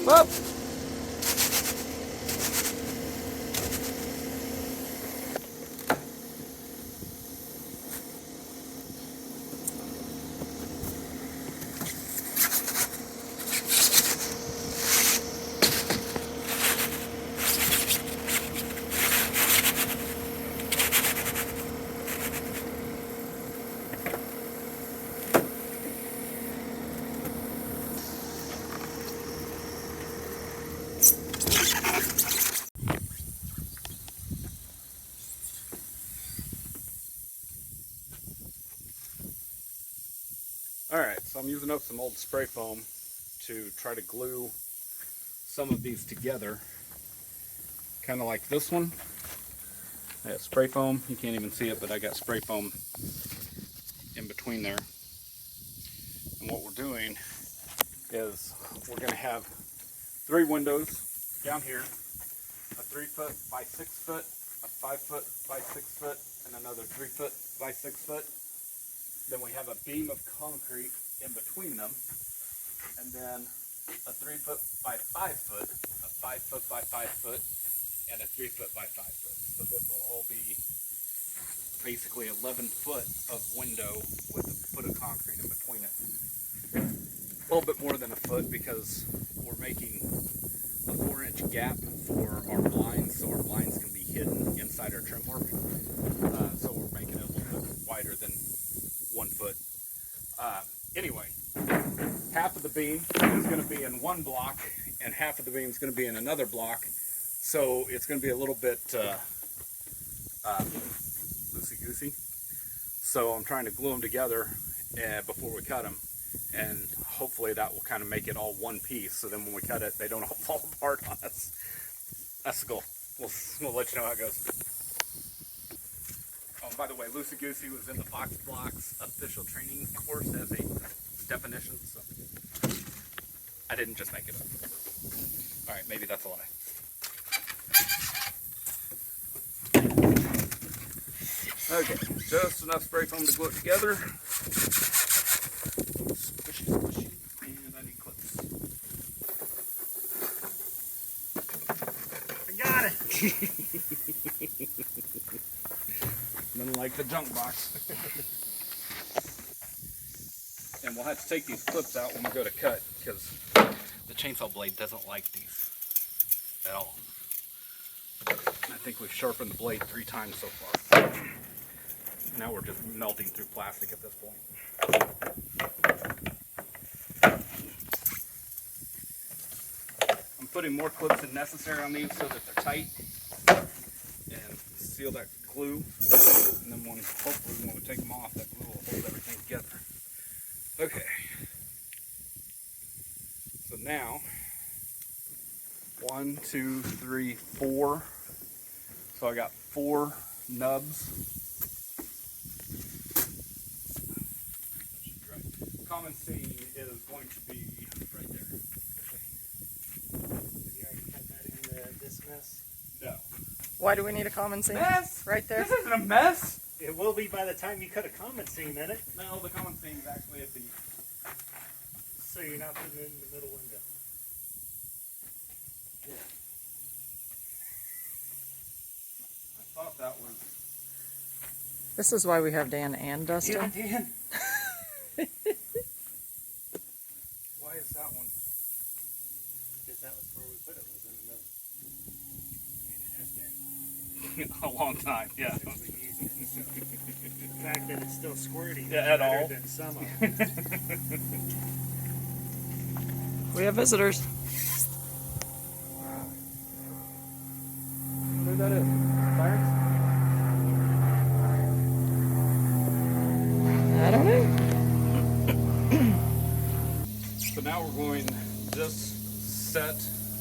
Whoop! Alright, so I'm using up some old spray foam to try to glue some of these together. Kind of like this one. I got spray foam. You can't even see it, but I got spray foam in between there. And what we're doing is we're going to have 3 windows down here. A 3 foot by 6 foot, a 5 foot by 6 foot, and another 3 foot by 6 foot. Then we have a beam of concrete in between them, and then a 3 foot by 5 foot, a 5 foot by 5 foot, and a 3 foot by 5 foot. So this will all be basically 11 foot of window with a foot of concrete in between it. A little bit more than a foot because we're making a 4-inch gap for our blinds, so our blinds can be hidden inside our trim work. So we're making it a little bit wider than 1 foot. Anyway, half of the beam is going to be in one block, and half of the beam is going to be in another block. So it's going to be a little bit loosey-goosey. So I'm trying to glue them together before we cut them, and hopefully that will kind of make it all one piece. So then when we cut it, they don't all fall apart on us. That's the goal. We'll let you know how it goes. Oh, and by the way, Loosey Goosey was in the Fox Blocks official training course as a definition, so I didn't just make it up. All right, maybe that's a lie. Okay, just enough spray foam to glue it together. Squishy, squishy, and I need clips. I got it! Nothing like the junk box. And we'll have to take these clips out when we go to cut because the chainsaw blade doesn't like these at all. I think we've sharpened the blade 3 times so far. Now we're just melting through plastic at this point. I'm putting more clips than necessary on these so that they're tight and seal that glue. And then hopefully when we take them off, that glue will hold everything together. Okay. So now, 1, 2, 3, 4. So I got 4 nubs. Common seam is going to be right there. Okay. Did you already cut that into this mess? No. Why do we need a common seam? Mess? Right there? This isn't a mess. It will be by the time you cut a common seam in it. No, the common seam is actually at the... So you're not putting it in the middle window. Yeah. I thought that was... This is why we have Dan and Dustin. Yeah, Dan. Why is that one? Because that was where we put it, was in the middle. I mean, it has been A long time, yeah. since we used it. So the fact that it's still squirting Yeah, is at better all. than some of them. We have visitors. Who that is? Clarence? I don't know. So now we're going this set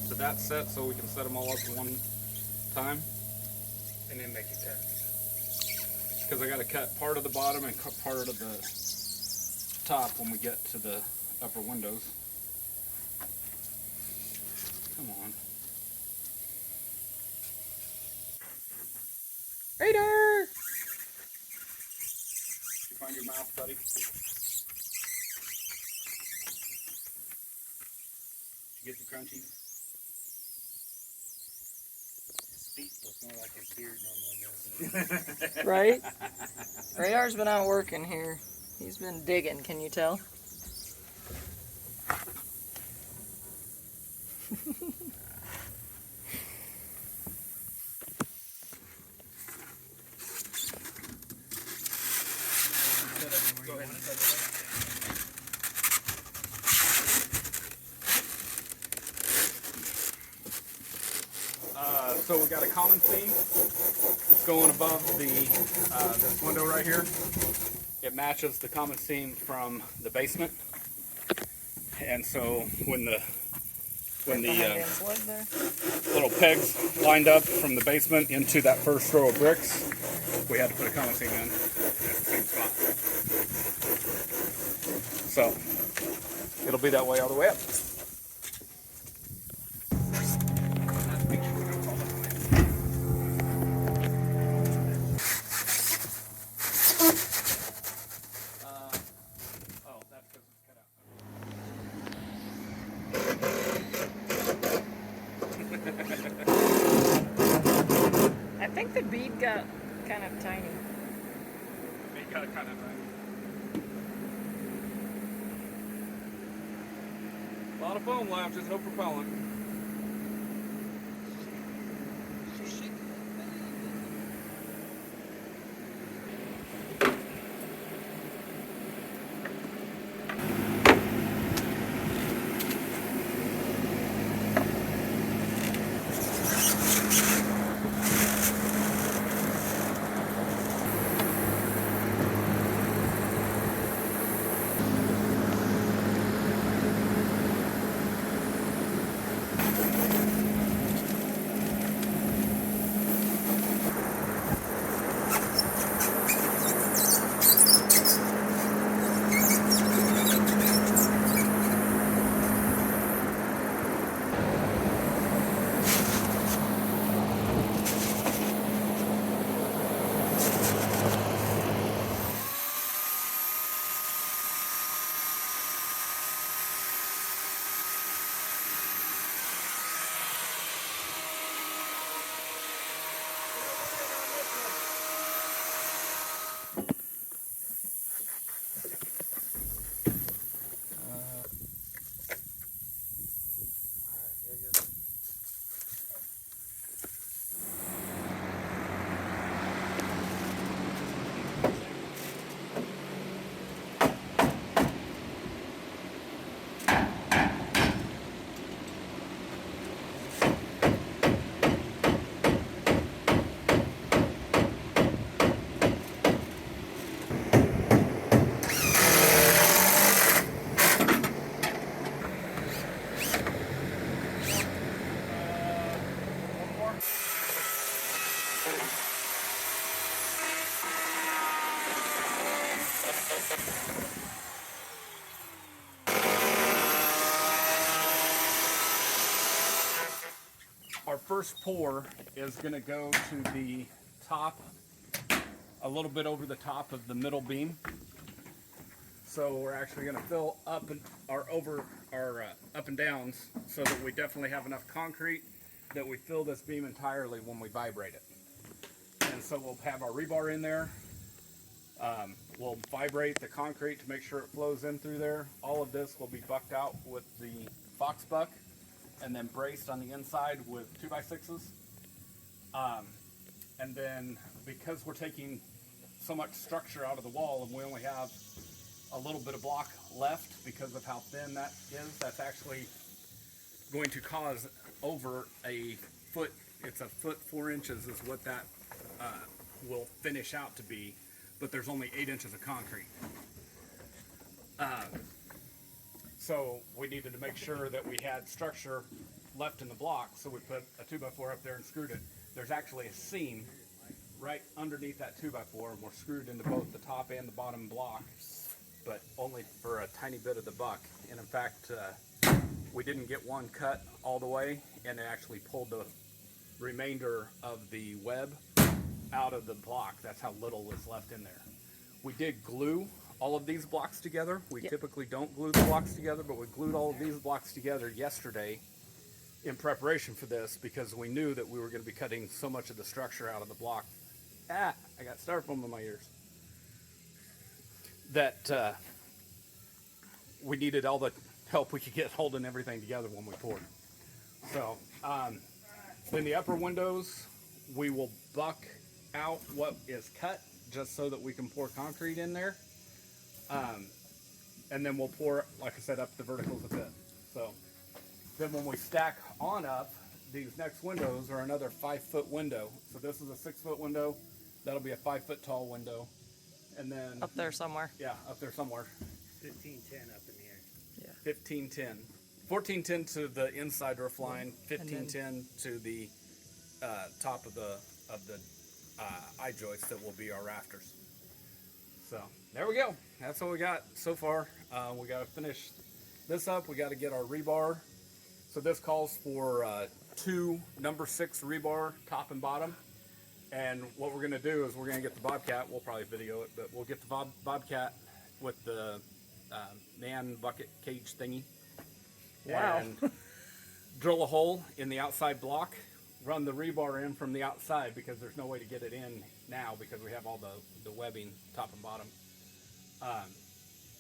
to that set so we can set them all up at one time. And then make it cut. Because I got to cut part of the bottom and cut part of the top when we get to the upper windows. Come on. Radar! Did you find your mouth, buddy? get the crunchies. His feet look more like his beard normally does. Right? Radar's been out working here. He's been digging, can you tell? Go ahead and set it up. So we got a common seam that's going above the this window right here. It matches the common seam from the basement, and so when the Behind Dan's leg there. little pegs lined up from the basement into that first row of bricks, we had to put a common seam in at the same spot. So it'll be that way all the way up. Oh, that's because it's cut out. I think the bead got kind of tiny. It got kind of tiny. A lot of foam left, just no propellant. Our first pour is going to go to the top, a little bit over the top of the middle beam. So we're actually going to fill up and over our up and downs so that we definitely have enough concrete that we fill this beam entirely when we vibrate it. And so we'll have our rebar in there. We'll vibrate the concrete to make sure it flows in through there. All of this will be bucked out with the fox buck and then braced on the inside with 2x6s. And then because we're taking so much structure out of the wall and we only have a little bit of block left because of how thin that is, that's actually going to cause over a foot. It's a foot 4 inches is what that will finish out to be, but there's only 8 inches of concrete. So we needed to make sure that we had structure left in the block, so we put a 2x4 up there and screwed it. There's actually a seam right underneath that 2x4, and we're screwed into both the top and the bottom block, but only for a tiny bit of the buck. And in fact, we didn't get one cut all the way, and it actually pulled the remainder of the web out of the block. That's how little is left in there. We did glue all of these blocks together. We Yep. typically don't glue the blocks together, but we glued all of these blocks together yesterday in preparation for this because we knew that we were going to be cutting so much of the structure out of the block. I got styrofoam in my ears. That we needed all the help we could get holding everything together when we poured. So, in the upper windows, we will buck out what is cut just so that we can pour concrete in there. And then we'll pour, like I said, up the verticals a bit. So then when we stack on up, these next windows are another 5-foot window. So this is a 6-foot window. That'll be a 5-foot tall window. And then Up there somewhere. yeah, up there somewhere. 1510 up in the air. Yeah. 1510. 1410 to the inside roof line, 1510 to the top of the eye joist that will be our rafters. So there we go. That's what we got so far. We got to finish this up. We got to get our rebar. So this calls for 2 number 6 rebar, top and bottom. And what we're going to do is we're going to get the Bobcat. We'll probably video it, but we'll get the Bobcat with the man bucket cage thingy. Wow. And drill a hole in the outside block, run the rebar in from the outside because there's no way to get it in now because we have all the webbing top and bottom.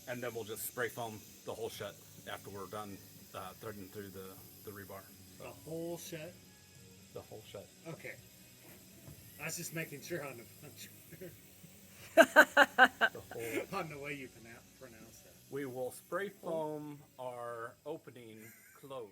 And then we'll just spray foam the hole shut after we're done threading through the rebar. The whole shut? The hole shut. Okay. I was just making sure on the The hole. on the way you pronounce that. We will spray foam our opening closed.